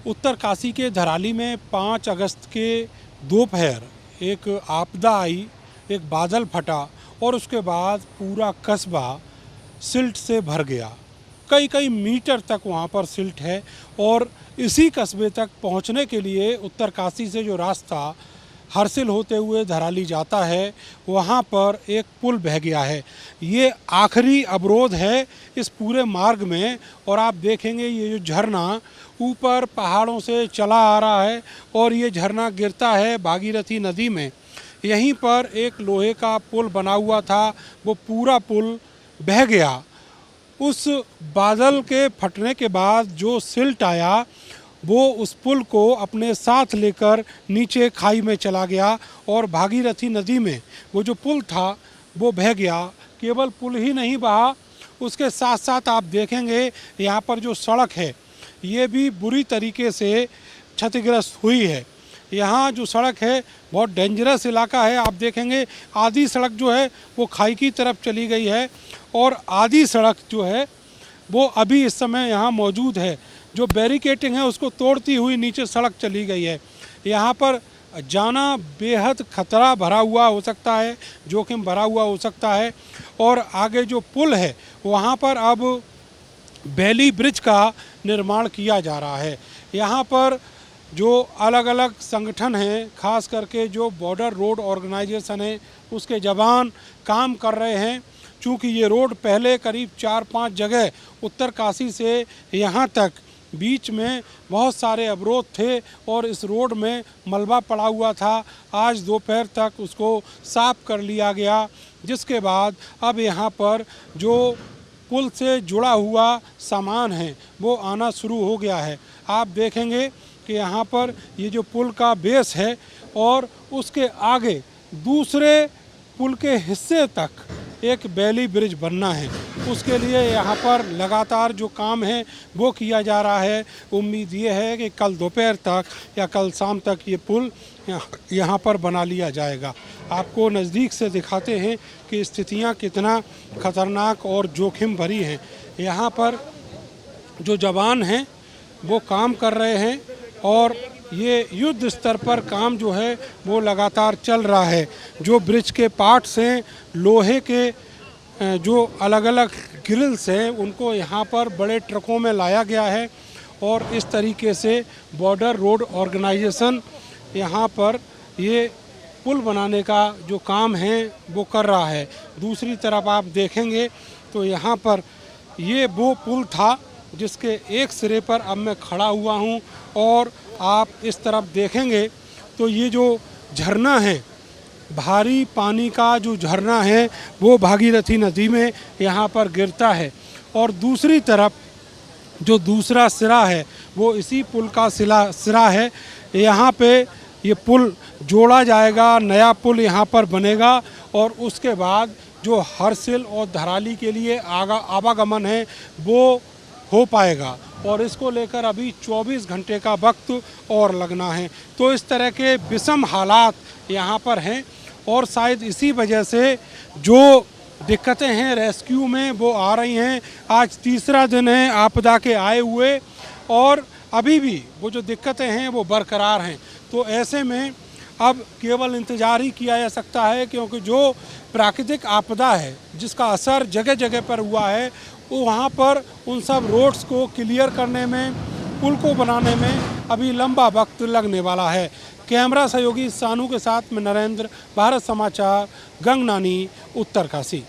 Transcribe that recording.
उत्तरकाशी के धराली में 5 अगस्त के दोपहर एक आपदा आई, एक बादल फटा और उसके बाद पूरा कस्बा सिल्ट से भर गया। कई कई मीटर तक वहाँ पर सिल्ट है और इसी कस्बे तक पहुँचने के लिए उत्तरकाशी से जो रास्ता हरसिल होते हुए धराली जाता है, वहाँ पर एक पुल बह गया है। ये आखिरी अवरोध है इस पूरे मार्ग में। और आप देखेंगे ये जो झरना ऊपर पहाड़ों से चला आ रहा है और ये झरना गिरता है भागीरथी नदी में। यहीं पर एक लोहे का पुल बना हुआ था, वो पूरा पुल बह गया। उस बादल के फटने के बाद जो सिल्ट आया वो उस पुल को अपने साथ लेकर नीचे खाई में चला गया और भागीरथी नदी में वो जो पुल था वो बह गया। केवल पुल ही नहीं बहा, उसके साथ साथ आप देखेंगे यहाँ पर जो सड़क है ये भी बुरी तरीके से क्षतिग्रस्त हुई है। यहाँ जो सड़क है बहुत डेंजरस इलाका है। आप देखेंगे आधी सड़क जो है वो खाई की तरफ चली गई है और आधी सड़क जो है वो अभी इस समय यहाँ मौजूद है। जो बैरिकेटिंग है उसको तोड़ती हुई नीचे सड़क चली गई है। यहाँ पर जाना बेहद खतरा भरा हुआ हो सकता है, जोखिम भरा हुआ हो सकता है। और आगे जो पुल है वहाँ पर अब बेली ब्रिज का निर्माण किया जा रहा है। यहाँ पर जो अलग अलग संगठन हैं, खास करके जो बॉर्डर रोड ऑर्गेनाइजेशन है उसके जवान काम कर रहे हैं। चूँकि ये रोड पहले करीब 4-5 जगह उत्तरकाशी से यहाँ तक बीच में बहुत सारे अवरोध थे और इस रोड में मलबा पड़ा हुआ था। आज दोपहर तक उसको साफ कर लिया गया, जिसके बाद अब यहाँ पर जो पुल से जुड़ा हुआ सामान है वो आना शुरू हो गया है। आप देखेंगे कि यहाँ पर ये जो पुल का बेस है और उसके आगे दूसरे पुल के हिस्से तक एक बेली ब्रिज बनना है। उसके लिए यहाँ पर लगातार जो काम है वो किया जा रहा है। उम्मीद ये है कि कल दोपहर तक या कल शाम तक ये पुल यहाँ पर बना लिया जाएगा। आपको नज़दीक से दिखाते हैं कि स्थितियाँ कितना खतरनाक और जोखिम भरी हैं। यहाँ पर जो जवान हैं वो काम कर रहे हैं और ये युद्ध स्तर पर काम जो है वो लगातार चल रहा है। जो ब्रिज के पार्ट्स हैं, लोहे के जो अलग अलग ग्रिल्स हैं उनको यहाँ पर बड़े ट्रकों में लाया गया है और इस तरीके से बॉर्डर रोड ऑर्गेनाइजेशन यहाँ पर ये पुल बनाने का जो काम है वो कर रहा है। दूसरी तरफ आप देखेंगे तो यहाँ पर ये वो पुल था जिसके एक सिरे पर अब मैं खड़ा हुआ हूँ और आप इस तरफ देखेंगे तो ये जो झरना है, भारी पानी का जो झरना है वो भागीरथी नदी में यहाँ पर गिरता है और दूसरी तरफ जो दूसरा सिरा है वो इसी पुल का सिरा है। यहाँ पे ये पुल जोड़ा जाएगा, नया पुल यहाँ पर बनेगा और उसके बाद जो हरसिल और धराली के लिए आवागमन है वो हो पाएगा और इसको लेकर अभी 24 घंटे का वक्त और लगना है। तो इस तरह के विषम हालात यहाँ पर हैं और शायद इसी वजह से जो दिक्कतें हैं रेस्क्यू में वो आ रही हैं। आज तीसरा दिन है आपदा के आए हुए और अभी भी वो जो दिक्कतें हैं वो बरकरार हैं। तो ऐसे में अब केवल इंतज़ार ही किया जा सकता है, क्योंकि जो प्राकृतिक आपदा है जिसका असर जगह जगह पर हुआ है वहाँ पर उन सब रोड्स को क्लियर करने में, पुल को बनाने में अभी लंबा वक्त लगने वाला है। कैमरा सहयोगी सानू के साथ में नरेंद्र, भारत समाचार, गंगनानी, उत्तरकाशी।